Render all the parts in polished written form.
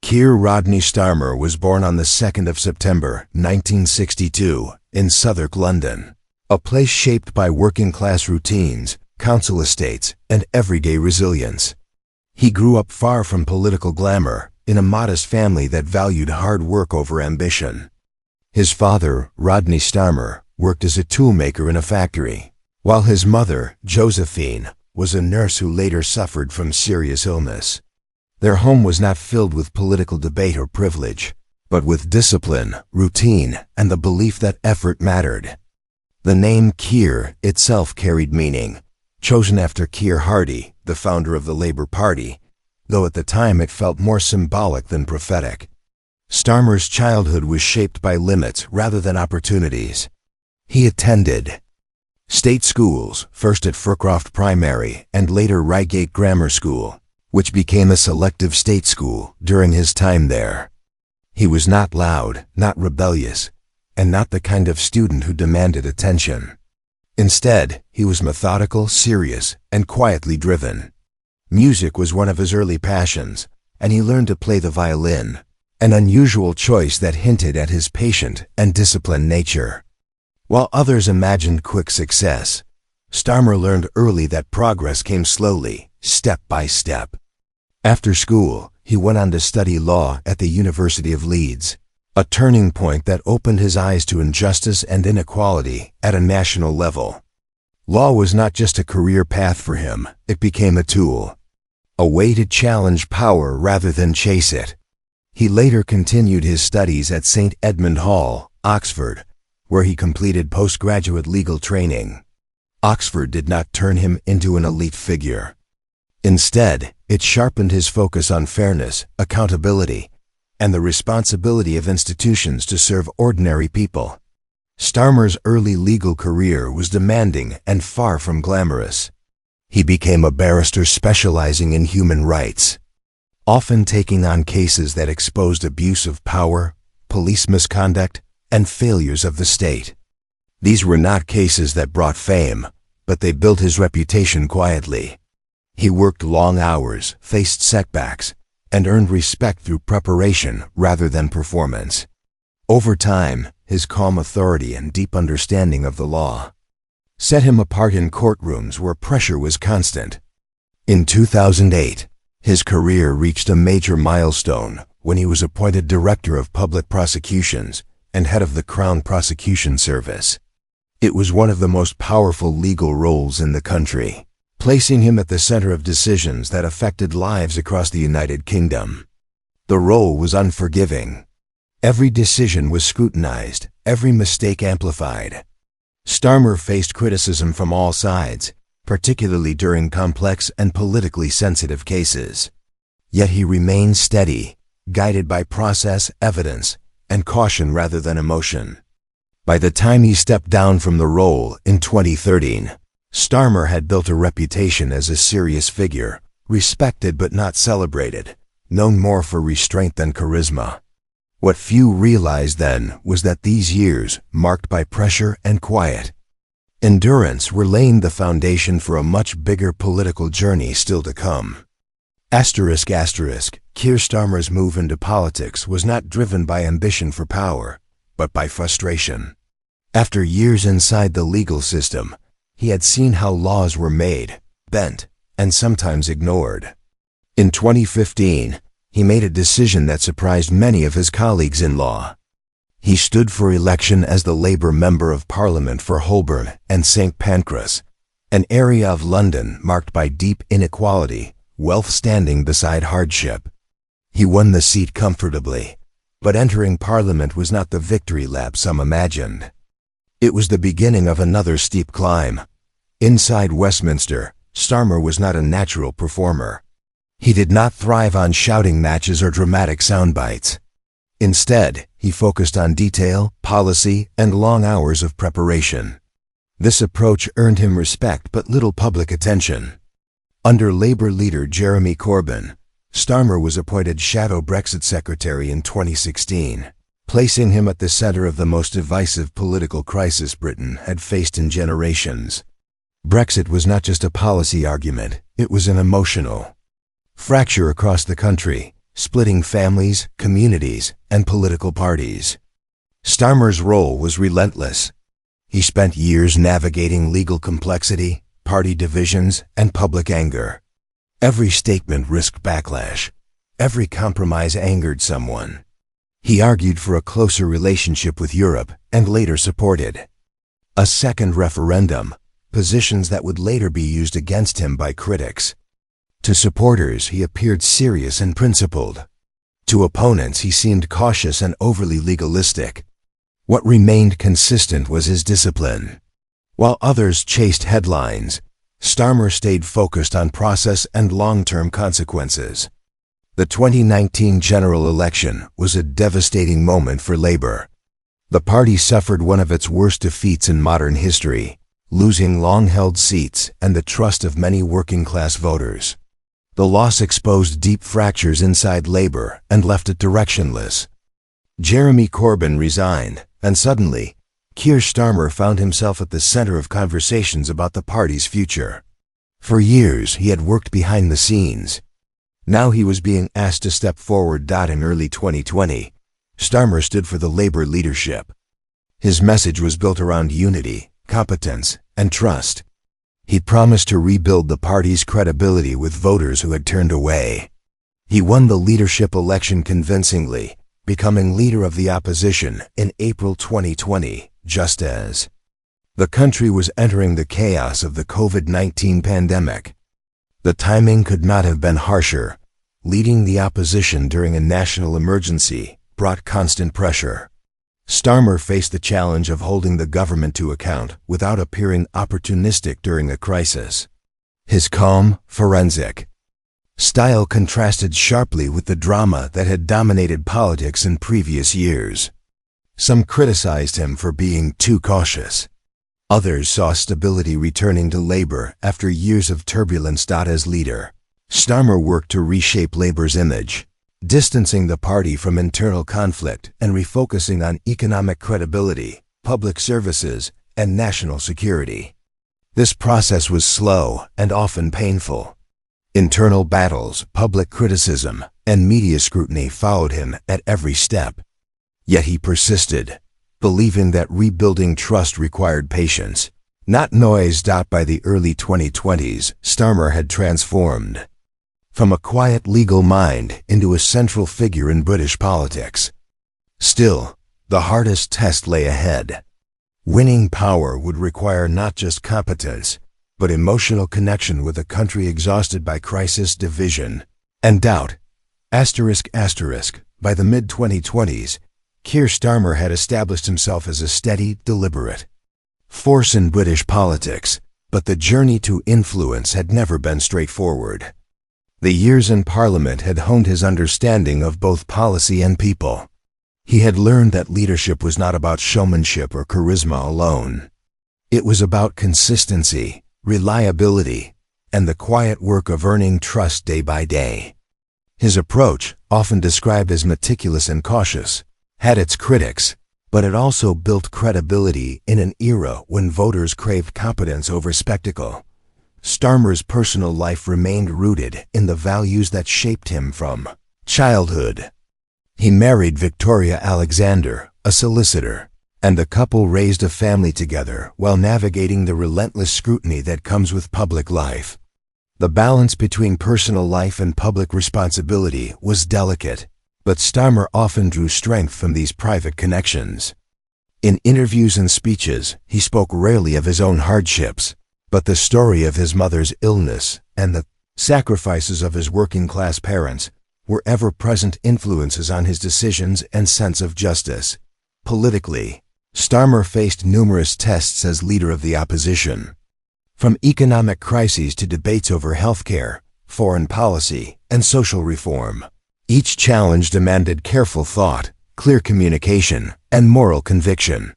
Keir Rodney Starmer was born on the 2nd of September, 1962, in Southwark, London, a place shaped by working-class routines, council estates, and everyday resilience. He grew up far from political glamour, in a modest family that valued hard work over ambition. His father, Rodney Starmer, worked as a toolmaker in a factory, while his mother, Josephine, was a nurse who later suffered from serious illness. Their home was not filled with political debate or privilege, but with discipline, routine, and the belief that effort mattered. The name Keir itself carried meaning, chosen after Keir Hardie, the founder of the Labour Party, though at the time it felt more symbolic than prophetic. Starmer's childhood was shaped by limits rather than opportunities. He attended state schools, first at Fircroft Primary and later Reigate Grammar School, which became a selective state school during his time there. He was not loud, not rebellious, and not the kind of student who demanded attention. Instead, he was methodical, serious, and quietly driven. Music was one of his early passions, and he learned to play the violin, an unusual choice that hinted at his patient and disciplined nature. While others imagined quick success, Starmer learned early that progress came slowly, step by step. After school, he went on to study law at the University of Leeds, a turning point that opened his eyes to injustice and inequality at a national level. Law was not just a career path for him, it became a tool, a way to challenge power rather than chase it. He later continued his studies at St. Edmund Hall, Oxford, where he completed postgraduate legal training. Oxford did not turn him into an elite figure. Instead, it sharpened his focus on fairness, accountability, and the responsibility of institutions to serve ordinary people. Starmer's early legal career was demanding and far from glamorous. He became a barrister specializing in human rights, often taking on cases that exposed abuse of power, police misconduct, and failures of the state. These were not cases that brought fame, but they built his reputation quietly. He worked long hours, faced setbacks, and earned respect through preparation rather than performance. Over time, his calm authority and deep understanding of the law set him apart in courtrooms where pressure was constant. In 2008, his career reached a major milestone when he was appointed Director of Public Prosecutions and head of the Crown Prosecution Service. It was one of the most powerful legal roles in the country, placing him at the center of decisions that affected lives across the United Kingdom. The role was unforgiving. Every decision was scrutinized, every mistake amplified. Starmer faced criticism from all sides, particularly during complex and politically sensitive cases. Yet he remained steady, guided by process, evidence, and caution rather than emotion. By the time he stepped down from the role in 2013, Starmer had built a reputation as a serious figure, respected but not celebrated, known more for restraint than charisma. What few realized then was that these years, marked by pressure and quiet endurance, were laying the foundation for a much bigger political journey still to come. Keir Starmer's move into politics was not driven by ambition for power, but by frustration. After years inside the legal system, he had seen how laws were made, bent, and sometimes ignored. In 2015, he made a decision that surprised many of his colleagues in law. He stood for election as the Labour Member of Parliament for Holborn and St. Pancras, an area of London marked by deep inequality, wealth standing beside hardship. He won the seat comfortably, but entering Parliament was not the victory lap some imagined. It was the beginning of another steep climb. Inside Westminster, Starmer was not a natural performer. He did not thrive on shouting matches or dramatic soundbites. Instead, he focused on detail, policy, and long hours of preparation. This approach earned him respect but little public attention. Under Labour leader Jeremy Corbyn, Starmer was appointed Shadow Brexit Secretary in 2016, placing him at the center of the most divisive political crisis Britain had faced in generations. Brexit was not just a policy argument, it was an emotional fracture across the country, splitting families, communities, and political parties. Starmer's role was relentless. He spent years navigating legal complexity, party divisions, and public anger. Every statement risked backlash. Every compromise angered someone. He argued for a closer relationship with Europe and later supported a second referendum, positions that would later be used against him by critics. To supporters, he appeared serious and principled. To opponents, he seemed cautious and overly legalistic. What remained consistent was his discipline. While others chased headlines, Starmer stayed focused on process and long-term consequences. The 2019 general election was a devastating moment for Labour. The party suffered one of its worst defeats in modern history, losing long-held seats and the trust of many working-class voters. The loss exposed deep fractures inside Labour and left it directionless. Jeremy Corbyn resigned, and suddenly, Keir Starmer found himself at the center of conversations about the party's future. For years, he had worked behind the scenes. Now he was being asked to step forward. In early 2020, Starmer stood for the Labour leadership. His message was built around unity, competence, and trust. He promised to rebuild the party's credibility with voters who had turned away. He won the leadership election convincingly, becoming leader of the opposition in April 2020, just as the country was entering the chaos of the COVID-19 pandemic. The timing could not have been harsher. Leading the opposition during a national emergency brought constant pressure. Starmer faced the challenge of holding the government to account without appearing opportunistic during a crisis. His calm, forensic style contrasted sharply with the drama that had dominated politics in previous years. Some criticized him for being too cautious. Others saw stability returning to Labour after years of turbulence. As leader, Starmer worked to reshape Labour's image, distancing the party from internal conflict and refocusing on economic credibility, public services, and national security. This process was slow and often painful. Internal battles, public criticism, and media scrutiny followed him at every step. Yet he persisted, believing that rebuilding trust required patience, not noise. By the early 2020s, Starmer had transformed from a quiet legal mind into a central figure in British politics. Still, the hardest test lay ahead. Winning power would require not just competence, but emotional connection with a country exhausted by crisis, division, and doubt. By the mid-2020s, Keir Starmer had established himself as a steady, deliberate force in British politics, but the journey to influence had never been straightforward. The years in Parliament had honed his understanding of both policy and people. He had learned that leadership was not about showmanship or charisma alone. It was about consistency, reliability, and the quiet work of earning trust day by day. His approach, often described as meticulous and cautious, had its critics, but it also built credibility in an era when voters craved competence over spectacle. Starmer's personal life remained rooted in the values that shaped him from childhood. He married Victoria Alexander, a solicitor, and the couple raised a family together while navigating the relentless scrutiny that comes with public life. The balance between personal life and public responsibility was delicate, but Starmer often drew strength from these private connections. In interviews and speeches, he spoke rarely of his own hardships, but the story of his mother's illness and the sacrifices of his working-class parents were ever-present influences on his decisions and sense of justice. Politically, Starmer faced numerous tests as leader of the opposition. From economic crises to debates over healthcare, foreign policy, and social reform, each challenge demanded careful thought, clear communication, and moral conviction.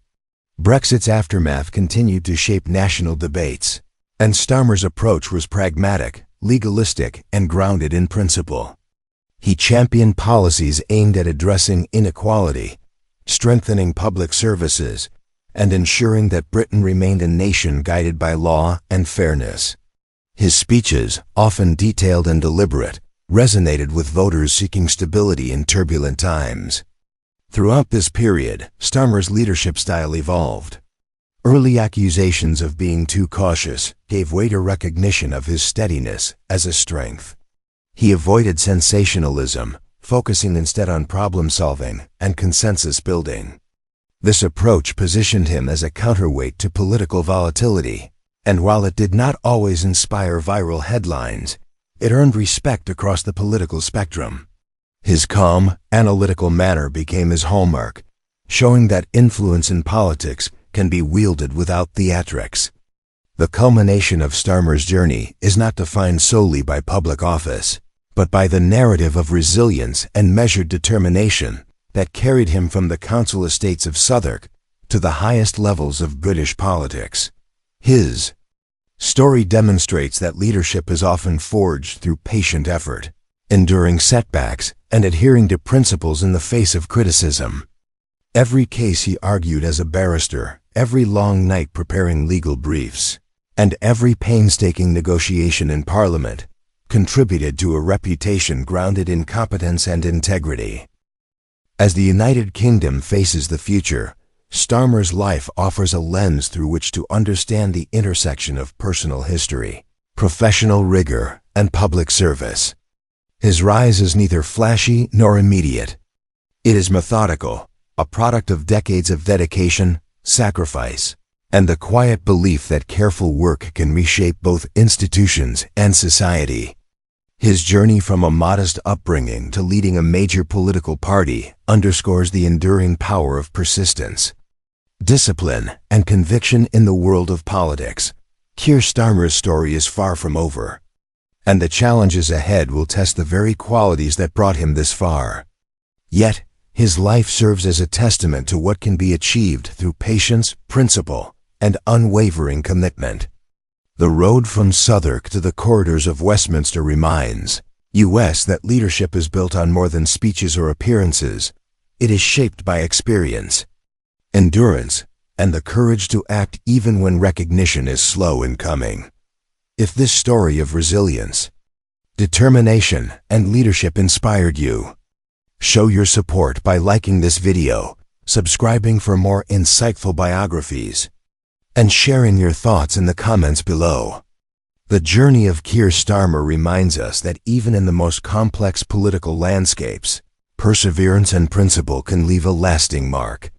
Brexit's aftermath continued to shape national debates, and Starmer's approach was pragmatic, legalistic, and grounded in principle. He championed policies aimed at addressing inequality, strengthening public services, and ensuring that Britain remained a nation guided by law and fairness. His speeches, often detailed and deliberate, resonated with voters seeking stability in turbulent times. Throughout this period, Starmer's leadership style evolved. Early accusations of being too cautious gave way to recognition of his steadiness as a strength. He avoided sensationalism, focusing instead on problem-solving and consensus building. This approach positioned him as a counterweight to political volatility, and while it did not always inspire viral headlines, it earned respect across the political spectrum. His calm, analytical manner became his hallmark, showing that influence in politics can be wielded without theatrics. The culmination of Starmer's journey is not defined solely by public office, but by the narrative of resilience and measured determination that carried him from the council estates of Southwark to the highest levels of British politics. His story demonstrates that leadership is often forged through patient effort, enduring setbacks, and adhering to principles in the face of criticism. Every case he argued as a barrister, every long night preparing legal briefs, and every painstaking negotiation in Parliament contributed to a reputation grounded in competence and integrity. As the United Kingdom faces the future, Starmer's life offers a lens through which to understand the intersection of personal history, professional rigor, and public service. His rise is neither flashy nor immediate. It is methodical, a product of decades of dedication, sacrifice, and the quiet belief that careful work can reshape both institutions and society. His journey from a modest upbringing to leading a major political party underscores the enduring power of persistence, discipline, and conviction in the world of politics. Keir Starmer's story is far from over, and the challenges ahead will test the very qualities that brought him this far. Yet, his life serves as a testament to what can be achieved through patience, principle, and unwavering commitment. The road from Southwark to the corridors of Westminster reminds us that leadership is built on more than speeches or appearances. It is shaped by experience, endurance, and the courage to act even when recognition is slow in coming. If this story of resilience, determination, and leadership inspired you, show your support by liking this video, subscribing for more insightful biographies, and sharing your thoughts in the comments below. The journey of Keir Starmer reminds us that even in the most complex political landscapes, perseverance and principle can leave a lasting mark.